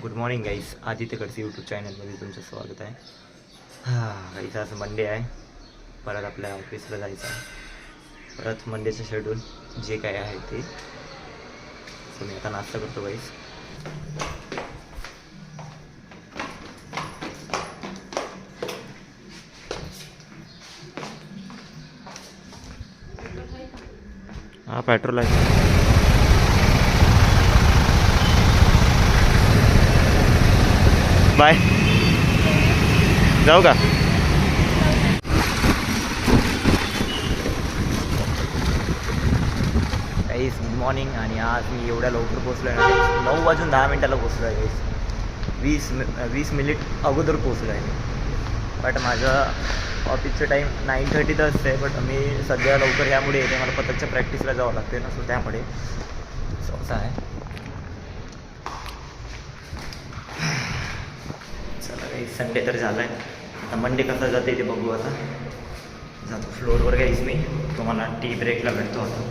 Good morning गाईस, Aditya Khadse YouTube चॅनलमध्ये तुमचं स्वागत आहे. गाईस आज मंडे आहे, परत आपल्या ऑफिसला जायचं आहे. परत मंडेचं शेड्यूल जे काय आहे ते. सो मी आता नाश्ता करतो गाईस. हा पेट्रोल आहे. बाय, जाऊ का? गाईस गुड मॉर्निंग. आणि आज मी एवढ्या लवकर पोचलो आहे ना, 9:10 पोचलो आहे गाईस. 20 मिनिट अगोदर पोचलो आहे मी. बट माझं ऑफिसचं टाईम 9:30 तर असते, बट मी सध्या लवकर यामुळे येते, मला पथकच्या प्रॅक्टिसला जावं लागते ना, सो त्यामुळे असं आहे. संडे तर झाला आहे, आता मंडे कसा जाते ते बघू. आता जातो फ्लोअरवर गाईस मी, तुम्हाला टी ब्रेकला भेटतो आता.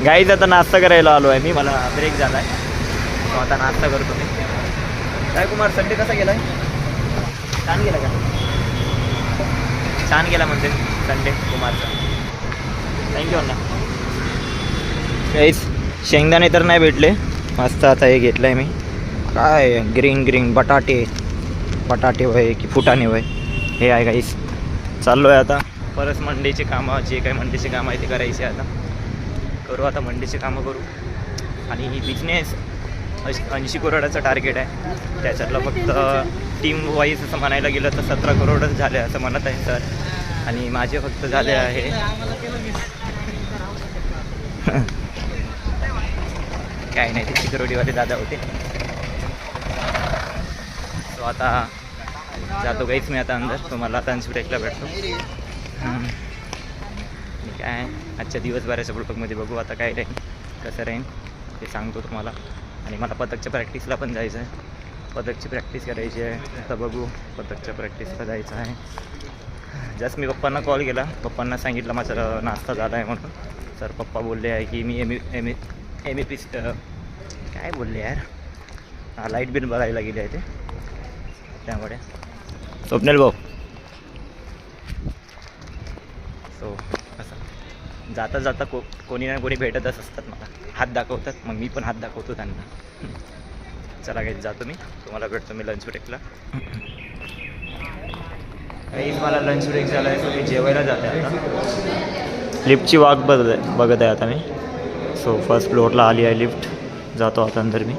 गाईज आता नाश्ता करायला आलो आहे मी, मला ब्रेक झाला आहे, तो आता नाश्ता करतो मी. काय कुमार, संडे कसा गेला आहे? छान गेला का? छान गेला म्हणते संडे कुमारचा. थँक्यू अण्णा. गाईज शेंगदाणे तर नाही भेटले, मस्त आता हे घेतलं आहे मी. काय ग्रीन बटाटे वय की फुटाणे वय हे आहे गाईस. चाललो आहे आता परत मंडेचे कामं, जे काही मंडेचे कामं आहे ते करायचे. आता करू, आता मंडेचे कामं करू. आणि बिझनेस 80 करोडाचं टार्गेट आहे, त्याच्यातलं फक्त टीम वाईज असं म्हणायला गेलं तर 17 करोडच झाले असं म्हणत आहे सर. आणि माझे फक्त झाले आहे काय नाही, ते सिक्युरिटीवाले दादा होते. सो आता जातो गाईच मी आता अंदर, तुम्हाला लंच ब्रेकला भेटतो. काय आजच्या दिवसभराच्या ब्लॉगमध्ये बघू आता काय राहील, कसं राहील ते सांगतो तुम्हाला. आणि मला पथकच्या प्रॅक्टिसला पण जायचं आहे, पथकची प्रॅक्टिस करायची आहे. आता बघू, पथकच्या प्रॅक्टिसला जायचं आहे. जस्ट मी पप्पांना कॉल केला, पप्पांना सांगितलं माझा नाश्ता झाला आहे म्हणून. सर पप्पा बोलले आहे की मी एम ए पिस्ट काय बोलले यार, लाईट बिल बघायला गेले आहे ते, त्यामुळे. स्वप्नील भाऊ, सो असं जाता जाता कोणी ना कोणी भेटतच असतात, मला हात दाखवतात, मग मी पण हात दाखवतो त्यांना. चला काही जातो मी, तुम्हाला भेटतो मी लंच ब्रेकला. काहीच मला लंच ब्रेक झाला आहे, सो मी जेवायला जाते आता. लिफ्टची वाट बघत आहे आता मी. सो फर्स्ट फ्लोअरला आली आहे लिफ्ट, जातो आता अंदर मी.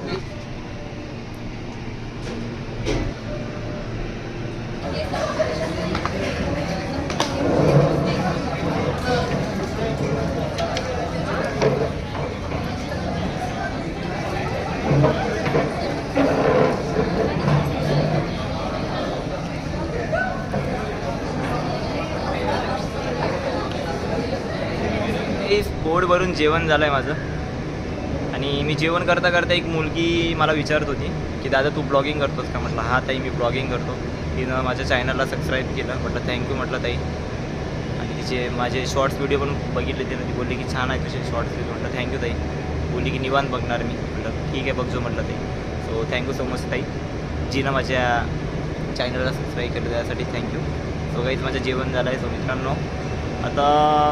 पोटभरून जेवण झालं आहे माझं. आणि मी जेवण करता करता एक मुलगी मला विचारत होती की दादा तू ब्लॉगिंग करतोस का? म्हटलं हा ताई, मी ब्लॉगिंग करतो. तिनं माझ्या चॅनलला सबस्क्राईब केलं. म्हटलं थँक्यू म्हटलं ताई. आणि तिचे माझे शॉर्ट्स व्हिडिओ पण बघितले तिनं, ती बोलली की छान आहे तुझे शॉर्ट्स व्हिडिओ. म्हटलं थँक्यू ताई. बोलली की निवांत बघणार मी. म्हटलं ठीक आहे बघजो म्हटलं ताई. सो थँक्यू सो मच ताई, जिनं माझ्या चॅनलला सबस्क्राईब केलं त्यासाठी थँक्यू. सो काहीच माझं जेवण झालं आहे. सो मित्रांनो आता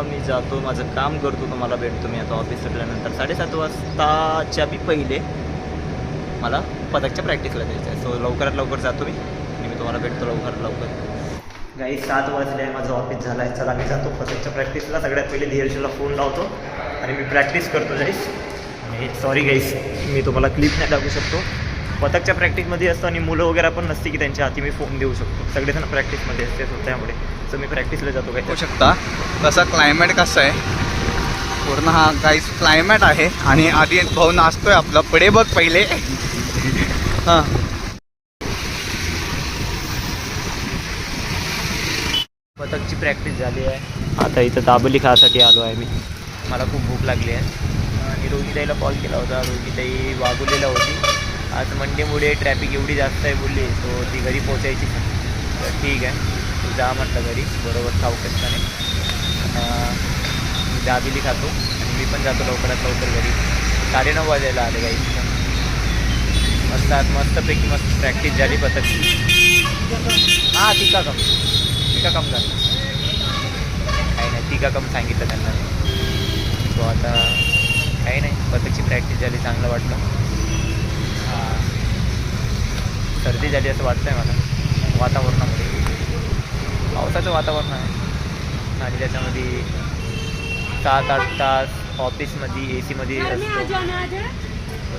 मी जातो, माझं काम करतो, तुम्हाला भेटतो मी आता ऑफिस सुटल्यानंतर. 7:30 वाजताच्या बी पहिले मला पथकच्या प्रॅक्टिसला जायचं आहे. सो लवकरात लवकर जातो मी आणि मी तुम्हाला भेटतो लवकरात लवकर. गाईस 7 वाजले आहे, माझं ऑफिस झालं आहे. चला मी जातो पथकच्या प्रॅक्टिसला. सगळ्यात पहिले धीरजला फोन लावतो आणि मी प्रॅक्टिस करतो गाईस. आणि सॉरी गाईस, मी तुम्हाला क्लिप नाही दाखवू शकतो. पथकच्या प्रॅक्टिसमध्ये असतो आणि मुलं वगैरे पण नसते की त्यांच्या हाती मी फोन देऊ शकतो. सगळेजण प्रॅक्टिसमध्ये असते, सो त्यामुळे सो मी प्रॅक्टिसला जातो. काय होऊ शकता तसा क्लायमेट कसं आहे पूर्ण, हा काहीच क्लायमेट आहे. आणि आधी एक भाऊ नाचतोय आपला, पुढे बघ पहिले. हां पथकची प्रॅक्टिस झाली आहे. आता इथं दाबेली खायसाठी आलो आहे मी, मला खूप भूक लागली आहे. आणि रोहिताईला कॉल केला होता, रोहिताई वागुलेला होती. आज मंडेमुळे ट्रॅफिक एवढी जास्त आहे बोलली, सो ती घरी पोचायची. तर ठीक आहे, तू जा म्हटलं घरी बरोबर सावकाशपणे. मी दाबेली खातो आणि मी पण जातो लवकरात लवकर घरी. 9:30 वाजायला आले काही मस्त आत मस्तपैकी मस्त प्रॅक्टिस झाली पथकची. हां तिका कम झालं काही नाही, तिका कम सांगितलं त्यांना. सो आता काही नाही, पथकची प्रॅक्टिस झाली, चांगलं वाटलं. सर्दी झाली असं वाटतं आहे मला वातावरणामुळे. पावसाचं वातावरण आहे आणि त्याच्यामध्ये 7-8 तास ऑफिसमध्ये ए सीमध्ये असतो,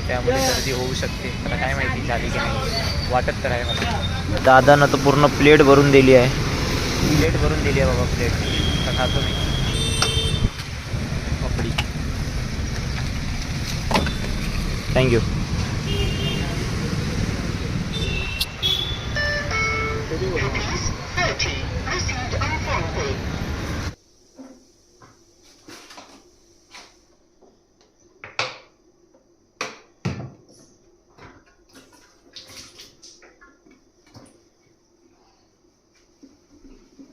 त्यामुळे सर्दी होऊ शकते. आता काय माहिती झाली की नाही, वाटत तर आहे मला. दादानं तर पूर्ण प्लेट भरून दिली आहे, बाबा प्लेट. आता खातो मी कपडी. Thank you. Rupees 30 received on phone pay.